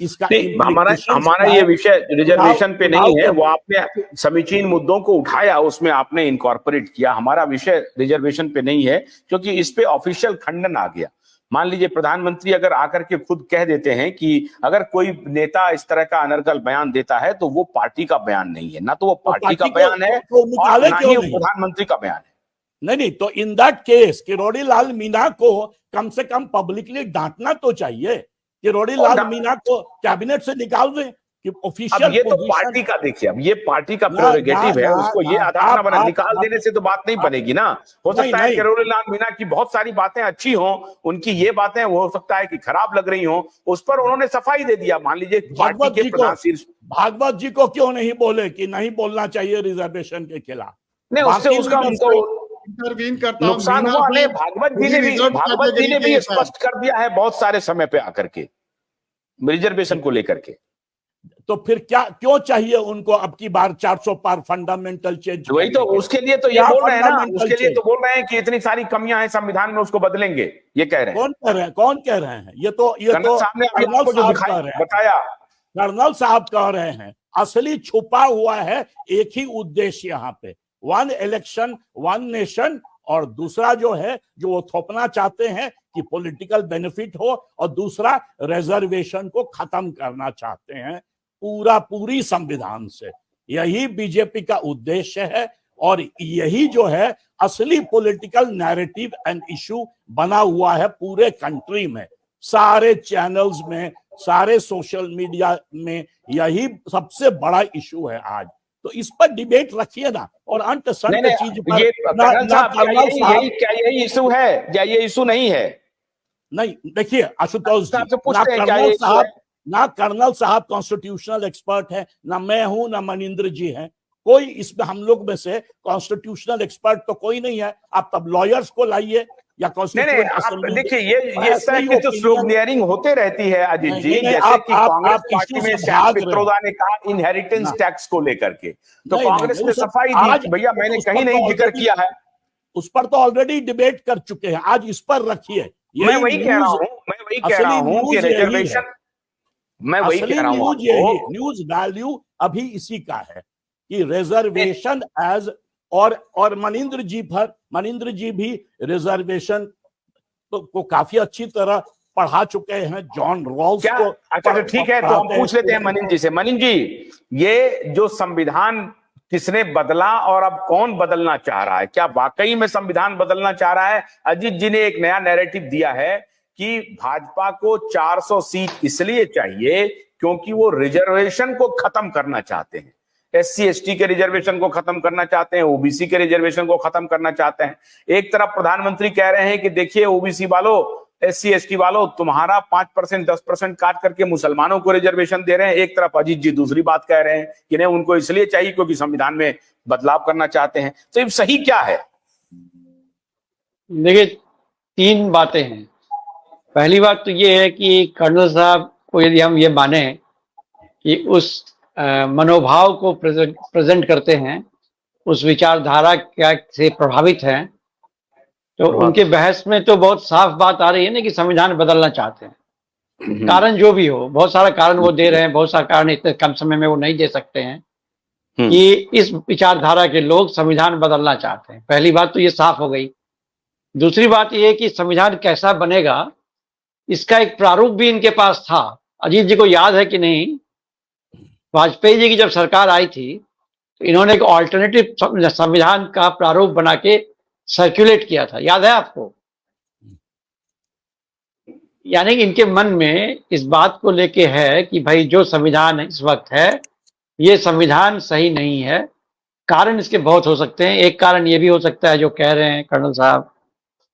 इसका हमारा ये विषय रिजर्वेशन पे नहीं है, वो आपने समीचीन मुद्दों को उठाया, उसमें आपने इनकॉर्पोरेट किया। हमारा विषय रिजर्वेशन पे नहीं है, क्योंकि इस पे ऑफिशियल खंडन आ गया। मान लीजिए प्रधानमंत्री अगर आकर के खुद कह देते हैं कि अगर कोई नेता इस तरह का अनर्गल बयान देता है तो वो पार्टी का बयान नहीं है, ना तो वो पार्टी का बयान है और ना ही प्रधानमंत्री का बयान है। नहीं, तो in that case Kirori Lal Meena को कम से कम पब्लिकली डांटना तो चाहिए। किरोड़ी लाल मीणा को कैबिनेट से निकाल दें कि ऑफिशियल। अब ये तो पार्टी का, देखिए अब ये पार्टी का प्रेरोगेटिव है, उसको ये आधार ना बना, निकाल देने से तो बात नहीं बनेगी ना। हो सकता है किरोड़ी लाल मीणा की बहुत सारी बातें अच्छी हों, उनकी ये बातें हो सकता है कि खराब लग रही हों, उस पर उन्होंने सफाई दे दिया। मान लीजिए पार्टी के प्रधान शीर्ष भागवत जी को क्यों नहीं बोले कि नहीं बोलना चाहिए रिजर्वेशन के खिलाफ? नहीं, उससे उसका उनको इंटरवीन करता नुकसान हुआ नहीं। भागवत जी ने भी स्पष्ट कर दिया है बहुत सारे समय पे आकर के रिजर्वेशन को लेकर के। तो फिर क्या क्यों चाहिए उनको अब की बार 400 पार फंडामेंटल चेंज? वही तो, उसके लिए तो ये बोल रहे हैं ना, उसके लिए तो बोल रहे हैं कि इतनी सारी कमियां हैं संविधान में, उसको बदलेंगे, ये कह रहे हैं। कौन कह रहे हैं? ये तो सामने आपको जो बताया, कर्नल साहब कह रहे हैं। असली छुपा हुआ है एक ही उद्देश्य यहाँ पे, वन इलेक्शन वन नेशन, और दूसरा जो है जो वो थोपना चाहते हैं कि पॉलिटिकल बेनिफिट हो, और दूसरा रिजर्वेशन को खत्म करना चाहते हैं पूरी संविधान से। यही बीजेपी का उद्देश्य है, और यही जो है असली पॉलिटिकल नैरेटिव एंड इशू बना हुआ है पूरे कंट्री में। सारे चैनल्स में, सारे सोशल मीडिया में यही सबसे बड़ा इशू है आज। तो इस पर डिबेट रखिए ना, और अंत संत चीज पर यही इशू है या ये इशू नहीं है? नहीं, देखिए आशुतोष जी, ना कर्नल साहब कॉन्स्टिट्यूशनल एक्सपर्ट है, ना मैं हूं, ना मनिंद्र जी हैं। कोई इसमें हम लोग में से कॉन्स्टिट्यूशनल एक्सपर्ट तो कोई नहीं है। आप तब लॉयर्स को लाइए या कॉन्स्टिट्यूशनल। देखिए ये इस तरह की तो स्लोगनियरिंग होते रहती है अजीत जी, जैसे कि कांग्रेस पार्टी में श्याम पित्रोदा ने कहा इनहेरिटेंस टैक्स को लेकर के, तो कांग्रेस ने सफाई दी, भैया मैंने कहीं नहीं जिक्र किया है। उस पर तो ऑलरेडी डिबेट कर चुके हैं, आज इस पर रखिए। मैं वही कह रहा हूँ कि रिजर्वेशन, मैं वही कह रहा हूँ, न्यूज वैल्यू अभी इसी का है कि रिजर्वेशन एज, और मनिंद्र जी भी रिजर्वेशन को काफी अच्छी तरह पढ़ा चुके हैं, जॉन रॉल्स को। अच्छा तो ठीक है, तो हम पूछ लेते हैं मनिंद्र जी से। मनिंद्र जी, ये जो संविधान किसने बदला और अब कौन बदलना चाह रहा है, क्या वाकई में संविधान बदलना चाह रहा है? अजीत जी ने एक नया नैरेटिव दिया है कि भाजपा को 400 सीट इसलिए चाहिए क्योंकि वो रिजर्वेशन को खत्म करना चाहते हैं, SC ST के रिजर्वेशन को खत्म करना चाहते हैं, OBC के रिजर्वेशन को खत्म करना चाहते हैं। एक तरफ प्रधानमंत्री कह रहे हैं कि देखिए OBC वालों, SC ST वालों, तुम्हारा 5% 10% काट करके मुसलमानों को रिजर्वेशन दे रहे हैं। एक तरफ अजीत जी दूसरी बात कह रहे हैं कि नहीं, उनको इसलिए चाहिए क्योंकि संविधान में बदलाव करना चाहते हैं। तो ये सही क्या है? देखिए, 3 बातें हैं। पहली बात तो ये है कि कर्नल साहब को यदि हम ये माने कि उस मनोभाव को प्रेजेंट करते हैं, उस विचारधारा क्या से प्रभावित हैं, तो उनके बहस में तो बहुत साफ बात आ रही है ना कि संविधान बदलना चाहते हैं। कारण जो भी हो, बहुत सारा कारण वो दे रहे हैं, बहुत सारा कारण इतने कम समय में वो नहीं दे सकते हैं कि इस विचारधारा के लोग संविधान बदलना चाहते हैं। पहली बात तो ये साफ हो गई। दूसरी बात ये कि संविधान कैसा बनेगा, इसका एक प्रारूप भी इनके पास था। अजीत जी को याद है कि नहीं, वाजपेयी जी की जब सरकार आई थी तो इन्होंने एक ऑल्टरनेटिव संविधान का प्रारूप बना के सर्कुलेट किया था, याद है आपको? यानी कि इनके मन में इस बात को लेके है कि भाई जो संविधान इस वक्त है ये संविधान सही नहीं है। कारण इसके बहुत हो सकते हैं। एक कारण ये भी हो सकता है जो कह रहे हैं कर्नल साहब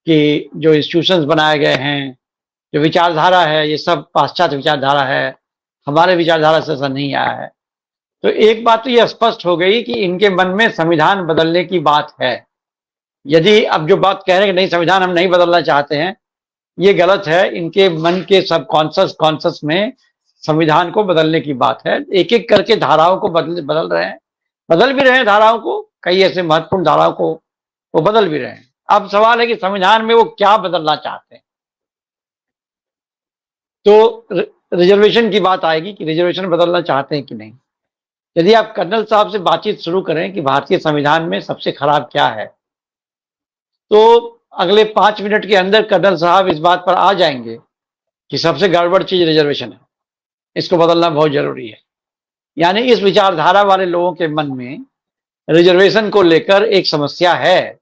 कि जो इंस्टीट्यूशंस बनाए गए हैं, जो विचारधारा है, ये सब पाश्चात्य विचारधारा है, हमारे विचारधारा से ऐसा नहीं आया है। तो एक बात तो ये स्पष्ट हो गई कि इनके मन में संविधान बदलने की बात है। यदि अब जो बात कह रहे हैं कि नहीं संविधान हम नहीं बदलना चाहते हैं, ये गलत है। इनके मन के सब कॉन्शस में संविधान को बदलने की बात है। एक एक करके धाराओं को बदल रहे हैं, बदल भी रहे हैं धाराओं को, कई ऐसे महत्वपूर्ण धाराओं को वो बदल भी रहे हैं। अब सवाल है कि संविधान में वो क्या बदलना चाहते हैं। तो रिजर्वेशन की बात आएगी कि रिजर्वेशन बदलना चाहते हैं कि नहीं। यदि आप कर्नल साहब से बातचीत शुरू करें कि भारतीय संविधान में सबसे खराब क्या है, तो अगले 5 मिनट के अंदर कर्नल साहब इस बात पर आ जाएंगे कि सबसे गड़बड़ चीज रिजर्वेशन है, इसको बदलना बहुत जरूरी है। यानी इस विचारधारा वाले लोगों के मन में रिजर्वेशन को लेकर एक समस्या है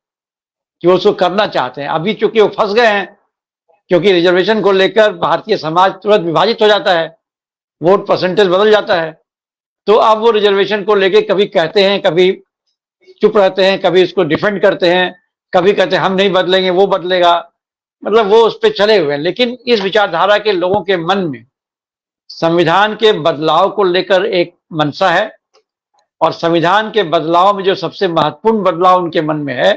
कि वो उसको करना चाहते हैं। अभी चूंकि वो फंस गए हैं, क्योंकि रिजर्वेशन को लेकर भारतीय समाज तुरंत विभाजित हो जाता है, वोट परसेंटेज बदल जाता है। तो अब वो रिजर्वेशन को लेकर कभी कहते हैं, कभी चुप रहते हैं, कभी इसको डिफेंड करते हैं, कभी कहते हैं हम नहीं बदलेंगे, वो बदलेगा, मतलब वो उस पर चले हुए हैं। लेकिन इस विचारधारा के लोगों के मन में संविधान के बदलाव को लेकर एक मनसा है, और संविधान के बदलाव में जो सबसे महत्वपूर्ण बदलाव उनके मन में है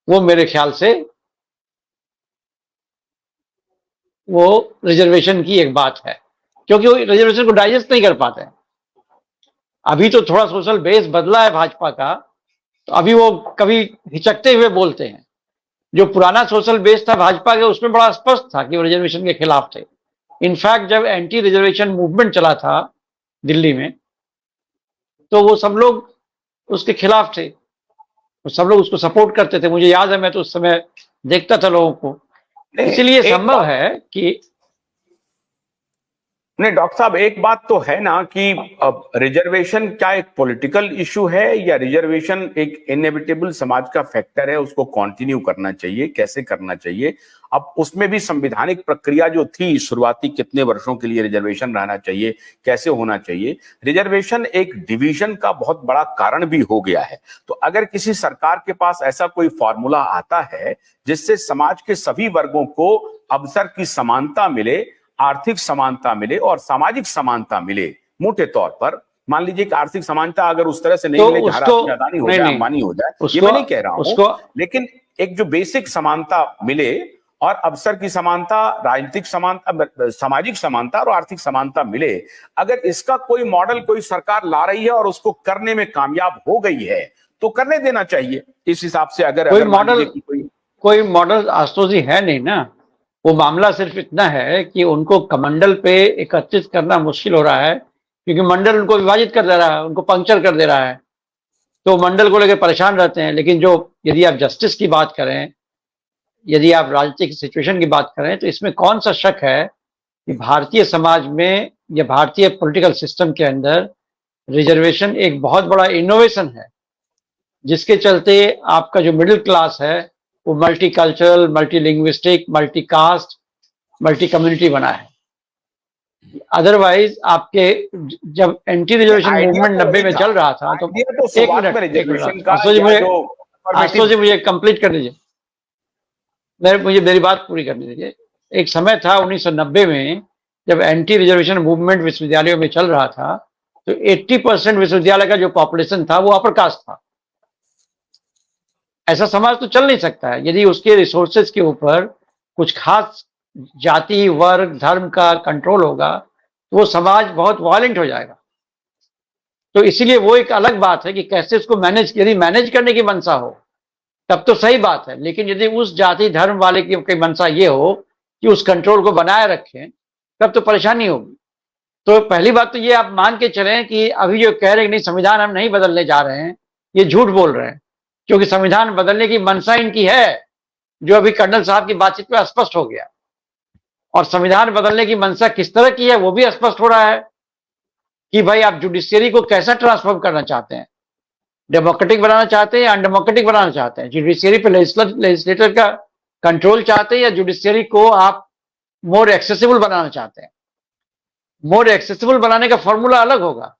वो मेरे ख्याल से वो रिजर्वेशन की एक बात है, क्योंकि वो रिजर्वेशन को डाइजेस्ट नहीं कर पाते हैं। अभी तो थोड़ा सोशल बेस बदला है भाजपा का, तो अभी वो कभी हिचकते हुए बोलते हैं। जो पुराना सोशल बेस था भाजपा का, उसमें बड़ा स्पष्ट था कि वो रिजर्वेशन के खिलाफ थे। इनफैक्ट जब एंटी रिजर्वेशन मूवमेंट चला था दिल्ली में, तो वो सब लोग उसके खिलाफ थे, वो सब लोग उसको सपोर्ट करते थे। मुझे याद है, मैं तो उस समय देखता था लोगों को। इसलिए संभव है कि नहीं डॉक्टर साहब, एक बात तो है ना कि अब रिजर्वेशन क्या एक पॉलिटिकल इशू है या रिजर्वेशन एक इनएविटेबल समाज का फैक्टर है, उसको कंटिन्यू करना चाहिए, कैसे करना चाहिए? अब उसमें भी संवैधानिक प्रक्रिया जो थी शुरुआती कितने वर्षों के लिए रिजर्वेशन रहना चाहिए, कैसे होना चाहिए, रिजर्वेशन एक डिवीजन का बहुत बड़ा कारण भी हो गया है। तो अगर किसी सरकार के पास ऐसा कोई फॉर्मूला आता है जिससे समाज के सभी वर्गों को अवसर की समानता मिले, आर्थिक समानता मिले और सामाजिक समानता मिले, मोटे तौर पर मान लीजिए कि आर्थिक समानता अगर उस तरह से नहीं मिले, अदानी हो जाए, अंबानी हो जाए, ये मैं नहीं कह रहा हूं, लेकिन एक जो बेसिक समानता मिले और अवसर की समानता, राजनीतिक समानता, सामाजिक समानता और आर्थिक समानता मिले, अगर इसका कोई मॉडल कोई सरकार ला रही है और उसको करने में कामयाब हो गई है तो करने देना चाहिए। इस हिसाब से अगर कोई मॉडल आशुतोष जी है नहीं ना। वो मामला सिर्फ इतना है कि उनको कमंडल पे एकत्रित करना मुश्किल हो रहा है, क्योंकि मंडल उनको विभाजित कर दे रहा है, उनको पंक्चर कर दे रहा है, तो मंडल को लेकर परेशान रहते हैं। लेकिन जो यदि आप जस्टिस की बात करें, यदि आप राजनीतिक सिचुएशन की बात करें, तो इसमें कौन सा शक है कि भारतीय समाज में या भारतीय पॉलिटिकल सिस्टम के अंदर रिजर्वेशन एक बहुत बड़ा इनोवेशन है, जिसके चलते आपका जो मिडिल क्लास है वो multi cultural, multi linguistic, multi caste, multi community बना है। अदरवाइज आपके जब एंटी रिजर्वेशन मूवमेंट 90 में चल रहा था, तो एक मिनट आशुतोष जी मुझे कंप्लीट कर दीजिए, मुझे मेरी बात पूरी करने दीजिए। एक समय था 1990 में जब एंटी रिजर्वेशन मूवमेंट विश्वविद्यालयों में चल रहा था, तो 80% विश्वविद्यालय का जो पॉपुलेशन था वो अपर कास्ट था। ऐसा समाज तो चल नहीं सकता है यदि उसके रिसोर्सेज के ऊपर कुछ खास जाति, वर्ग, धर्म का कंट्रोल होगा, तो वो समाज बहुत वायलेंट हो जाएगा। तो इसीलिए वो एक अलग बात है कि कैसे उसको मैनेज, यदि मैनेज करने की मंशा हो तब तो सही बात है, लेकिन यदि उस जाति धर्म वाले की मंशा ये हो कि उस कंट्रोल को बनाए रखें, तब तो परेशानी होगी। तो पहली बात तो ये आप मान के चलें कि अभी जो कह रहे हैं कि नहीं संविधान हम नहीं बदलने जा रहे हैं, ये झूठ बोल रहे हैं, क्योंकि संविधान बदलने की मंशा इनकी है, जो अभी कर्नल साहब की बातचीत में स्पष्ट हो गया। और संविधान बदलने की मंशा किस तरह की है वो भी स्पष्ट हो रहा है कि भाई आप जुडिशियरी को कैसा ट्रांसफॉर्म करना चाहते हैं, डेमोक्रेटिक बनाना चाहते हैं या अनडेमोक्रेटिक बनाना चाहते हैं, जुडिशियरी पे लेजिस्लेटर का कंट्रोल चाहते हैं या जुडिशियरी को आप मोर एक्सेसिबल बनाना चाहते हैं। मोर एक्सेसिबल बनाने का फॉर्मूला अलग होगा।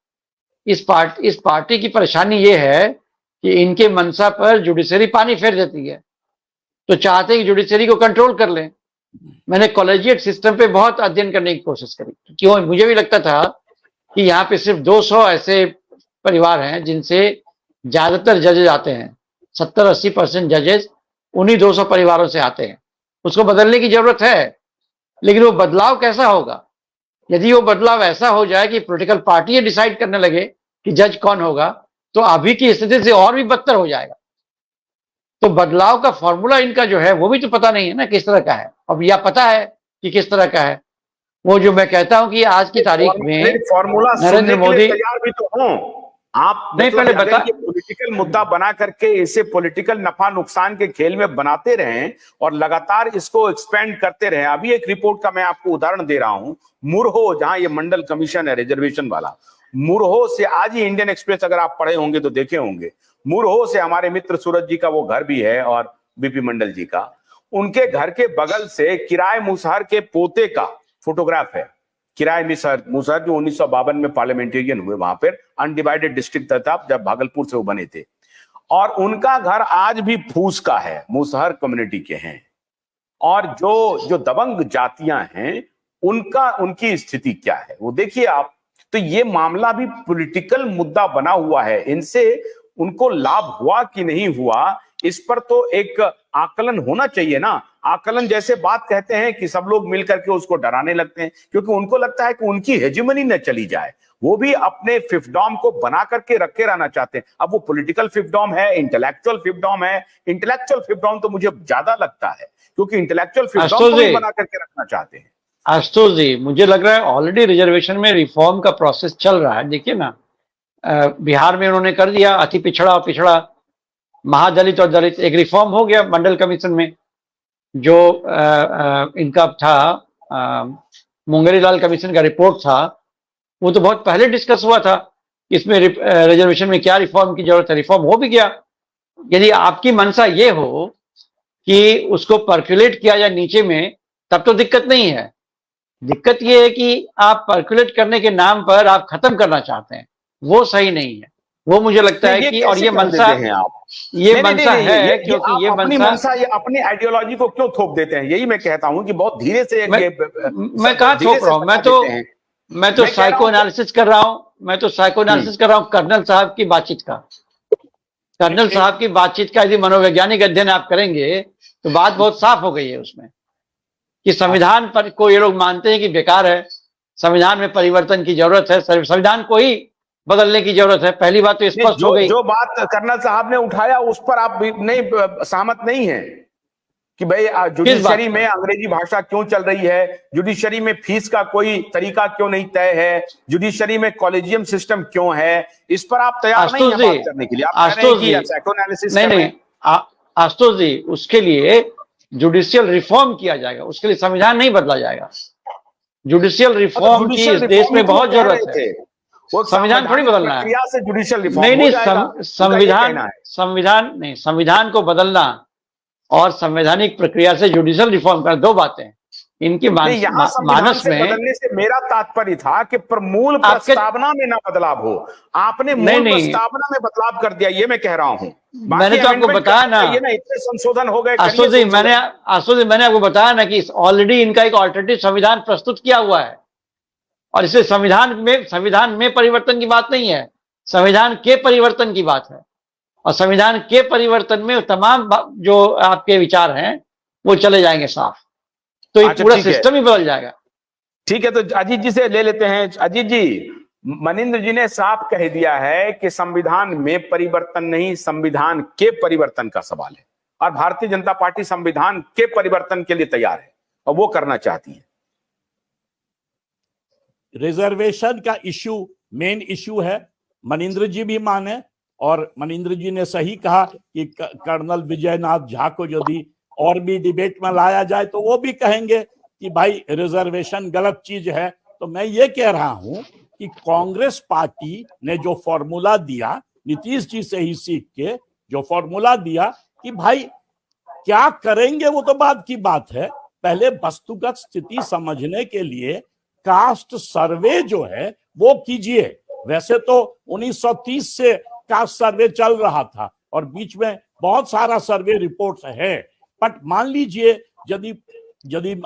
इस पार्टी की परेशानी ये है कि इनके मंशा पर जुडिशरी पानी फेर देती है, तो चाहते हैं कि जुडिशरी को कंट्रोल कर लें। मैंने कॉलेजिएट सिस्टम पे बहुत अध्ययन करने की कोशिश करी, क्यों मुझे भी लगता था कि यहाँ पे सिर्फ 200 ऐसे परिवार हैं जिनसे ज्यादातर जजेज आते हैं, 70-80% जजेज उन्हीं 200 परिवारों से आते हैं। उसको बदलने की जरूरत है, लेकिन वो बदलाव कैसा होगा? यदि वो बदलाव ऐसा हो जाए कि पॉलिटिकल पार्टी डिसाइड करने लगे कि जज कौन होगा, तो अभी की स्थिति से और भी बदतर हो जाएगा। तो बदलाव का फॉर्मूला इनका जो है वो भी तो पता नहीं है ना किस तरह का है। अब या पता है कि किस तरह का है, वो जो मैं कहता हूं कि आज की तारीख में फॉर्मूला नरेंद्र मोदी तैयार भी तो हों आप। नहीं, मतलब पहले बता, ये पॉलिटिकल मुद्दा बना करके इसे पॉलिटिकल नफा नुकसान के खेल में बनाते रहें और लगातार इसको एक्सपेंड करते रहें। अभी एक रिपोर्ट का मैं आपको उदाहरण दे रहा हूं, मुरहो, जहां ये मंडल कमीशन है रिजर्वेशन वाला, मुरहो से आज ही इंडियन एक्सप्रेस अगर आप पढ़े होंगे तो देखे होंगे, मुरहो से हमारे मित्र सूरज जी का वो घर भी है और बीपी मंडल जी का, उनके घर के बगल से किराए मुसहर के पोते का फोटोग्राफ है। किराए मुसहर जो 1952 में पार्लियामेंटेरियन हुए, वहां पर अनडिवाइडेड डिस्ट्रिक्ट था जब भागलपुर से वो बने थे, और उनका घर आज भी फूस का है, मुसहर कम्युनिटी के हैं। और जो दबंग जातियां हैं उनकी स्थिति क्या है वो देखिए आप। तो ये मामला भी पॉलिटिकल मुद्दा बना हुआ है, इनसे उनको लाभ हुआ कि नहीं हुआ, इस पर तो एक आकलन होना चाहिए ना। आकलन जैसे बात कहते हैं कि सब लोग मिलकर के उसको डराने लगते हैं, क्योंकि उनको लगता है कि उनकी हेजेमनी न चली जाए। वो भी अपने फिफ्डॉम को बना करके रखे रहना चाहते हैं। अब वो पॉलिटिकल फिफ्डॉम है, इंटेलेक्चुअल फिफ्डॉम है। इंटेलेक्चुअल फिफ्डॉम तो मुझे ज्यादा लगता है, क्योंकि इंटेलेक्चुअल फिफ्डॉम को बना करके रखना चाहते हैं। आशुतोष जी, मुझे लग रहा है ऑलरेडी रिजर्वेशन में रिफॉर्म का प्रोसेस चल रहा है। देखिए ना, बिहार में उन्होंने कर दिया अति पिछड़ा और पिछड़ा, महादलित और दलित, एक रिफॉर्म हो गया मंडल कमीशन में। जो इनका था मुंगेरी लाल कमीशन का रिपोर्ट था, वो तो बहुत पहले डिस्कस हुआ था इसमें रिजर्वेशन में क्या रिफॉर्म की जरूरत है। रिफॉर्म हो भी गया। यदि आपकी मंशा ये हो कि उसको पर्कुलेट किया जाए नीचे में, तब तो दिक्कत नहीं है। दिक्कत ये है कि आप पर्कुलेट करने के नाम पर आप खत्म करना चाहते हैं, वो सही नहीं है। वो मुझे लगता है कि, और ये मंशा ये मंशा है, क्योंकि ये मंशा ये अपनी आइडियोलॉजी को क्यों थोप देते हैं, यही मैं कहता हूं कि बहुत धीरे से मैं कहाँ थोप रहा हूं, मैं तो साइको एनालिसिस कर रहा हूं। मैं तो साइको एनालिसिस कर रहा हूं कर्नल साहब की बातचीत का। कर्नल साहब की बातचीत का यदि मनोवैज्ञानिक अध्ययन आप करेंगे तो बात बहुत साफ हो गई है उसमें, कि संविधान पर को ये लोग मानते हैं कि बेकार है, संविधान में परिवर्तन की जरूरत है, संविधान को ही बदलने की जरूरत है। पहली बात तो स्पष्ट हो गई। जो बात कर्नल साहब ने उठाया उस पर आप नहीं सहमत नहीं है कि भाई जुडिशरी में अंग्रेजी भाषा क्यों चल रही है, जुडिशरी में फीस का कोई तरीका क्यों नहीं तय है, जुडिशरी में कॉलेजियम सिस्टम क्यों है, इस पर आप तैयार नहीं है बात करने के लिए। आप कह रहे हैं कि साइकोएनालिसिस नहीं, आशुतोष जी, उसके लिए जुडिशियल रिफॉर्म किया जाएगा, उसके लिए संविधान नहीं बदला जाएगा। जुडिशियल रिफॉर्म की इस देश में बहुत जरूरत है। संविधान थोड़ी बदलना है, जुडिशियल रिफॉर्म नहीं, संविधान को बदलना और संवैधानिक प्रक्रिया से जुडिशियल रिफॉर्म कर दो बातें। इनकी मानस में बदलने से मेरा तात्पर्य था कि मूल प्रस्तावना में ना बदलाव हो। आपने मूल प्रस्तावना में बदलाव कर दिया, ये मैं कह रहा हूं। मैंने तो आपको बताया ना, इतने संशोधन हो गए। आशुतोष जी, मैंने आपको बताया ना कि ऑलरेडी इनका एक ऑल्टरनेटिव संविधान प्रस्तुत किया हुआ है, और इसे संविधान में परिवर्तन की बात नहीं है, संविधान के परिवर्तन की बात है। और संविधान के परिवर्तन में तमाम जो आपके विचार हैं वो चले जाएंगे साफ, तो ये पूरा सिस्टम ही बदल जाएगा। ठीक है, तो अजीत जी से ले लेते हैं। अजीत जी, मनिंद्र जी ने साफ कह दिया है कि संविधान में परिवर्तन नहीं, संविधान के परिवर्तन का सवाल है, और भारतीय जनता पार्टी संविधान के परिवर्तन के लिए तैयार है और वो करना चाहती है। रिजर्वेशन का इश्यू मेन इश्यू है, मनिंद्र जी भी माने, और मनिंद्र जी ने सही कहा कि कर्नल विजयनाथ झा को यदि और भी डिबेट में लाया जाए तो वो भी कहेंगे कि भाई रिजर्वेशन गलत चीज है। तो मैं ये कह रहा हूं कि कांग्रेस पार्टी ने जो फॉर्मूला दिया, नीतीश जी से ही सीख के जो फॉर्मूला दिया कि भाई क्या करेंगे वो तो बाद की बात है, पहले वस्तुगत स्थिति समझने के लिए कास्ट सर्वे जो है वो कीजिए। वैसे तो 1930 से कास्ट सर्वे चल रहा था और बीच में बहुत सारा सर्वे रिपोर्ट्स है, बट मान लीजिए यदि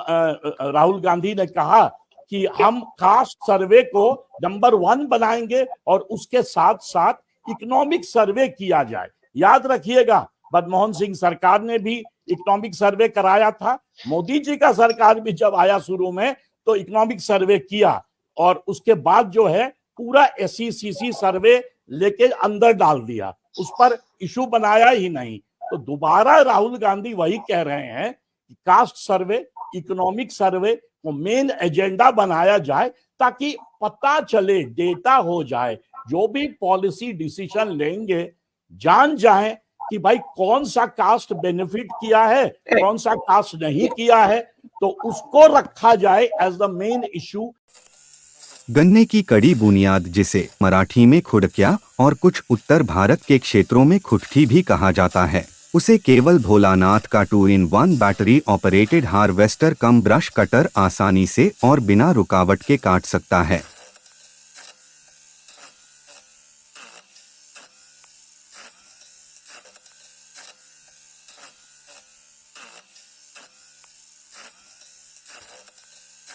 राहुल गांधी ने कहा कि हम कास्ट सर्वे को नंबर 1 बनाएंगे और उसके साथ साथ इकोनॉमिक सर्वे किया जाए। याद रखिएगा, मनमोहन सिंह सरकार ने भी इकोनॉमिक सर्वे कराया था, मोदी जी का सरकार भी जब आया शुरू में तो इकोनॉमिक सर्वे किया, और उसके बाद जो है पूरा SECC सर्वे लेके अंदर डाल दिया, उस पर इशू बनाया ही नहीं। तो दोबारा राहुल गांधी वही कह रहे हैं कि कास्ट सर्वे, इकोनॉमिक सर्वे वो मेन एजेंडा बनाया जाए, ताकि पता चले, डेटा हो जाए, जो भी पॉलिसी डिसीजन लेंगे जान जाए कि भाई कौन सा कास्ट बेनिफिट किया है, कौन सा कास्ट नहीं किया है, तो उसको रखा जाए एज द मेन इशू। गन्ने की कड़ी बुनियाद, जिसे मराठी में खुडक्या और कुछ उत्तर भारत के क्षेत्रों में खुटकी भी कहा जाता है, उसे केवल भोलानाथ का 2-in-1 बैटरी ऑपरेटेड हार्वेस्टर कम ब्रश कटर आसानी से और बिना रुकावट के काट सकता है।